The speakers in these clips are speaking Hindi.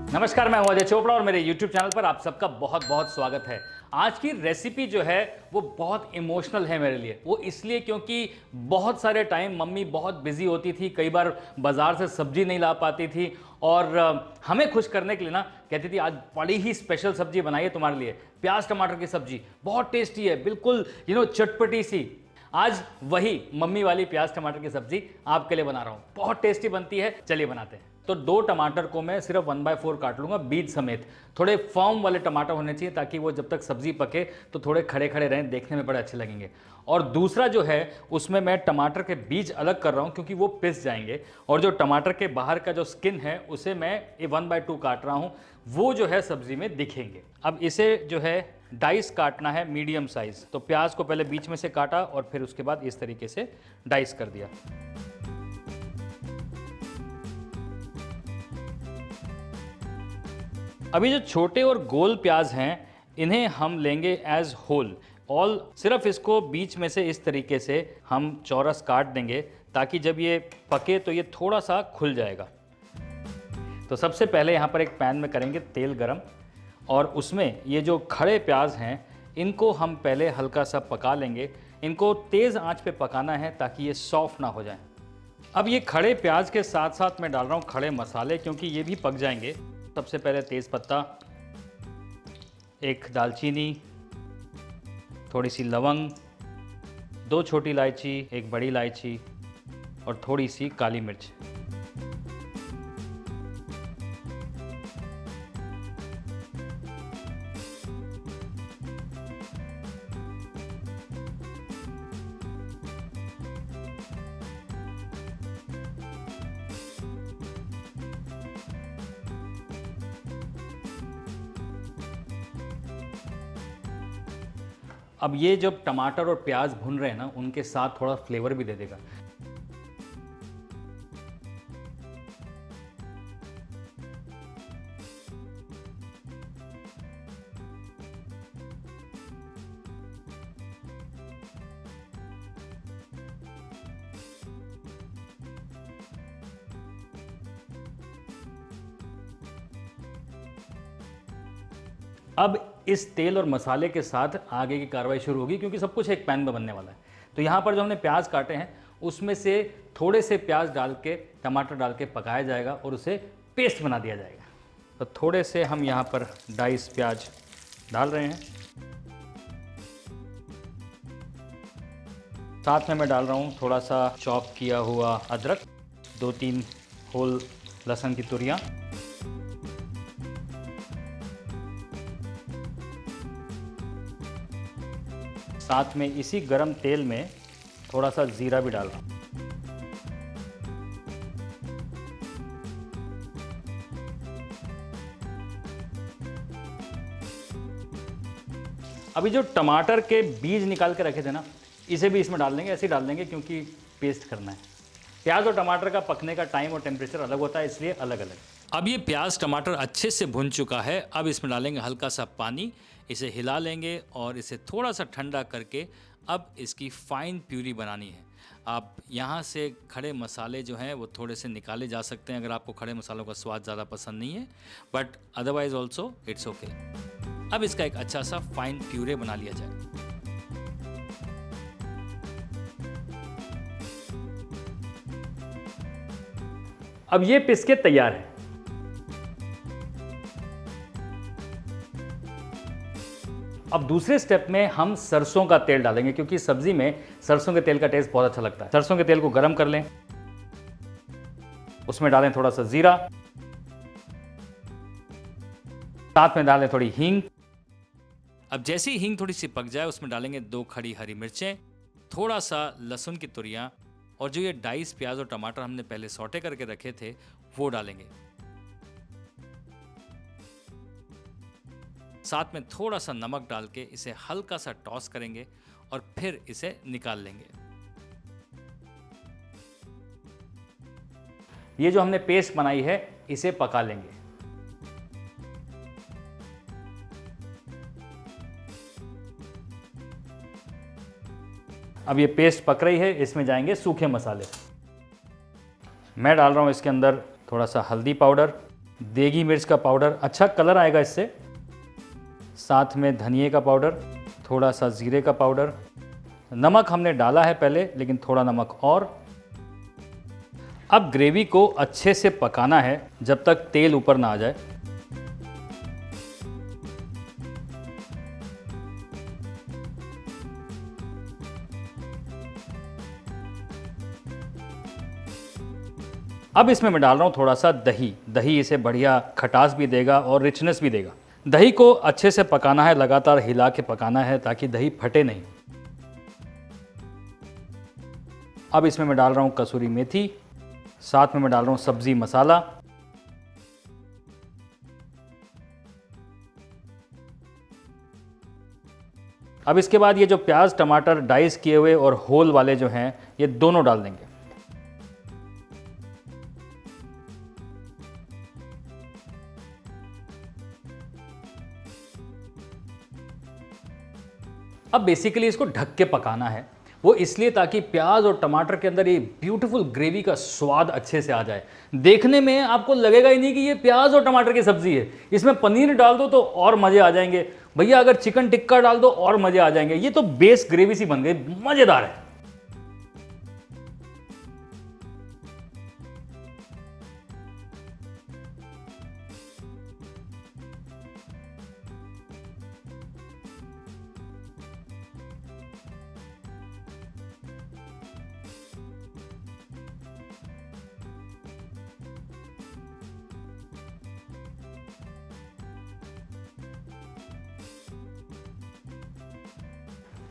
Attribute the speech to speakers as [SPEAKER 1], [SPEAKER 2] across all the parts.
[SPEAKER 1] नमस्कार, मैं हूं अजय चोपड़ा और मेरे YouTube चैनल पर आप सबका बहुत बहुत स्वागत है। आज की रेसिपी जो है वो बहुत इमोशनल है मेरे लिए। वो इसलिए क्योंकि बहुत सारे टाइम मम्मी बहुत बिजी होती थी, कई बार बाजार से सब्जी नहीं ला पाती थी और हमें खुश करने के लिए ना कहती थी आज बड़ी ही स्पेशल सब्जी बनाई है तुम्हारे लिए, प्याज टमाटर की सब्जी बहुत टेस्टी है, बिल्कुल चटपटी सी। आज वही मम्मी वाली प्याज टमाटर की सब्जी आपके लिए बना रहा हूँ। बहुत टेस्टी बनती है, चलिए बनाते हैं। तो 2 टमाटर को मैं सिर्फ 1/4 काट लूँगा बीज समेत। थोड़े फर्म वाले टमाटर होने चाहिए ताकि वो जब तक सब्जी पके तो थोड़े खड़े खड़े रहें, देखने में बड़े अच्छे लगेंगे। और दूसरा जो है उसमें मैं टमाटर के बीज अलग कर रहा हूँ क्योंकि वो पिस जाएंगे। और जो टमाटर के बाहर का जो स्किन है उसे मैं 1/2 काट रहा हूँ, वो जो है सब्जी में दिखेंगे। अब इसे जो है डाइस काटना है मीडियम साइज़। तो प्याज को पहले बीच में से काटा और फिर उसके बाद इस तरीके से डाइस कर दिया। अभी जो छोटे और गोल प्याज हैं इन्हें हम लेंगे एज होल। ऑल सिर्फ इसको बीच में से इस तरीके से हम चौरस काट देंगे ताकि जब ये पके तो ये थोड़ा सा खुल जाएगा। तो सबसे पहले यहाँ पर एक पैन में करेंगे तेल गरम और उसमें ये जो खड़े प्याज हैं इनको हम पहले हल्का सा पका लेंगे। इनको तेज़ आंच पे पकाना है ताकि ये सॉफ्ट ना हो जाए। अब ये खड़े प्याज के साथ साथ मैं डाल रहा हूँ खड़े मसाले क्योंकि ये भी पक जाएंगे। सबसे पहले तेज़पत्ता, एक दालचीनी, थोड़ी सी लवंग, 2 छोटी इलायची, एक बड़ी इलायची और थोड़ी सी काली मिर्च। अब ये जब टमाटर और प्याज भुन रहे हैं ना उनके साथ थोड़ा फ्लेवर भी दे देगा। अब इस तेल और मसाले के साथ आगे की कार्रवाई शुरू होगी क्योंकि सब कुछ एक पैन में बनने वाला है। तो यहाँ पर जो हमने प्याज काटे हैं उसमें से थोड़े से प्याज डाल के टमाटर डाल के पकाया जाएगा और उसे पेस्ट बना दिया जाएगा। तो थोड़े से हम यहाँ पर डाइस प्याज डाल रहे हैं। साथ में मैं डाल रहा हूँ थोड़ा सा चॉप किया हुआ अदरक, 2-3 होल लहसुन की तुरियाँ, साथ में इसी गरम तेल में थोड़ा सा जीरा भी डाल रहा हूँ। अभी जो टमाटर के बीज निकाल के रखे थे ना इसे भी इसमें डाल देंगे, ऐसे ही डाल देंगे क्योंकि पेस्ट करना है। प्याज और टमाटर का पकने का टाइम और टेम्परेचर अलग होता है इसलिए अलग अलग। अब ये प्याज टमाटर अच्छे से भुन चुका है। अब इसमें डालेंगे हल्का सा पानी, इसे हिला लेंगे और इसे थोड़ा सा ठंडा करके अब इसकी फाइन प्यूरी बनानी है। आप यहाँ से खड़े मसाले जो हैं वो थोड़े से निकाले जा सकते हैं अगर आपको खड़े मसालों का स्वाद ज़्यादा पसंद नहीं है, but otherwise also it's okay. अब इसका एक अच्छा सा फाइन प्यूरे बना लिया जाए। अब ये पिस के तैयार है। अब दूसरे स्टेप में हम सरसों का तेल डालेंगे क्योंकि सब्जी में सरसों के तेल का टेस्ट बहुत अच्छा लगता है। सरसों के तेल को गरम कर लें, उसमें डालें थोड़ा सा जीरा, साथ में डालें थोड़ी हींग। अब जैसे ही हींग थोड़ी सी पक जाए उसमें डालेंगे 2 खड़ी हरी मिर्चें, थोड़ा सा लहसुन की तुरियां और जो ये डाइस प्याज और टमाटर हमने पहले सौटे करके रखे थे वो डालेंगे। साथ में थोड़ा सा नमक डाल के इसे हल्का सा टॉस करेंगे और फिर इसे निकाल लेंगे। ये जो हमने पेस्ट बनाई है इसे पका लेंगे। अब ये पेस्ट पक रही है, इसमें जाएंगे सूखे मसाले। मैं डाल रहा हूँ इसके अंदर थोड़ा सा हल्दी पाउडर, देगी मिर्च का पाउडर, अच्छा कलर आएगा इससे। साथ में धनिए का पाउडर, थोड़ा सा जीरे का पाउडर। नमक हमने डाला है पहले, लेकिन थोड़ा नमक और। अब ग्रेवी को अच्छे से पकाना है जब तक तेल ऊपर ना आ जाए। अब इसमें मैं डाल रहा हूँ थोड़ा सा दही। दही इसे बढ़िया खटास भी देगा और रिचनेस भी देगा। दही को अच्छे से पकाना है, लगातार हिला के पकाना है ताकि दही फटे नहीं। अब इसमें मैं डाल रहा हूँ कसूरी मेथी, साथ में मैं डाल रहा हूँ सब्जी मसाला। अब इसके बाद ये जो प्याज टमाटर डाइस किए हुए और होल वाले जो हैं, ये दोनों डाल देंगे। अब बेसिकली इसको ढक के पकाना है, वो इसलिए ताकि प्याज और टमाटर के अंदर ये ब्यूटीफुल ग्रेवी का स्वाद अच्छे से आ जाए। देखने में आपको लगेगा ही नहीं कि ये प्याज और टमाटर की सब्जी है। इसमें पनीर डाल दो तो और मजे आ जाएंगे भैया, अगर चिकन टिक्का डाल दो और मजे आ जाएंगे। ये तो बेस ग्रेवी सी बन गई, मजेदार है।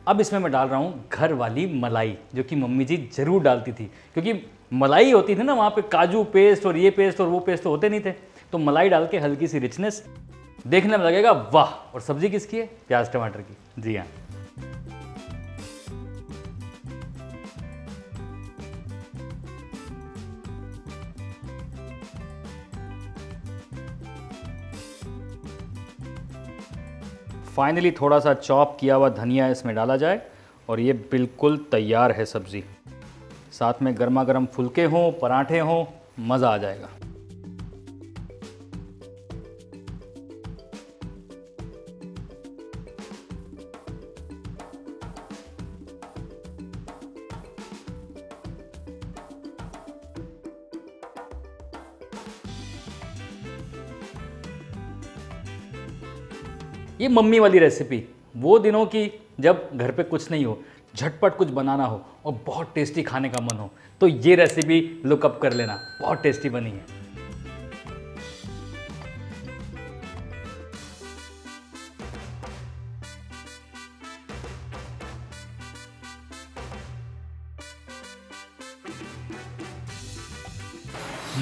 [SPEAKER 1] अब इसमें मैं डाल रहा हूँ घर वाली मलाई, जो कि मम्मी जी जरूर डालती थी, क्योंकि मलाई होती थी ना वहाँ पे, काजू पेस्ट और ये पेस्ट और वो पेस्ट तो होते नहीं थे। तो मलाई डाल के हल्की सी रिचनेस, देखने में लगेगा वाह। और सब्जी किसकी है? प्याज टमाटर की। जी हाँ। फाइनली थोड़ा सा चॉप किया हुआ धनिया इसमें डाला जाए और ये बिल्कुल तैयार है सब्ज़ी। साथ में गर्मा गर्म फुलके हों, पराठे हों, मज़ा आ जाएगा। ये मम्मी वाली रेसिपी वो दिनों की, जब घर पे कुछ नहीं हो, झटपट कुछ बनाना हो और बहुत टेस्टी खाने का मन हो, तो ये रेसिपी लुकअप कर लेना, बहुत टेस्टी बनी है।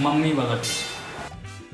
[SPEAKER 1] मम्मी वाला टेस्ट।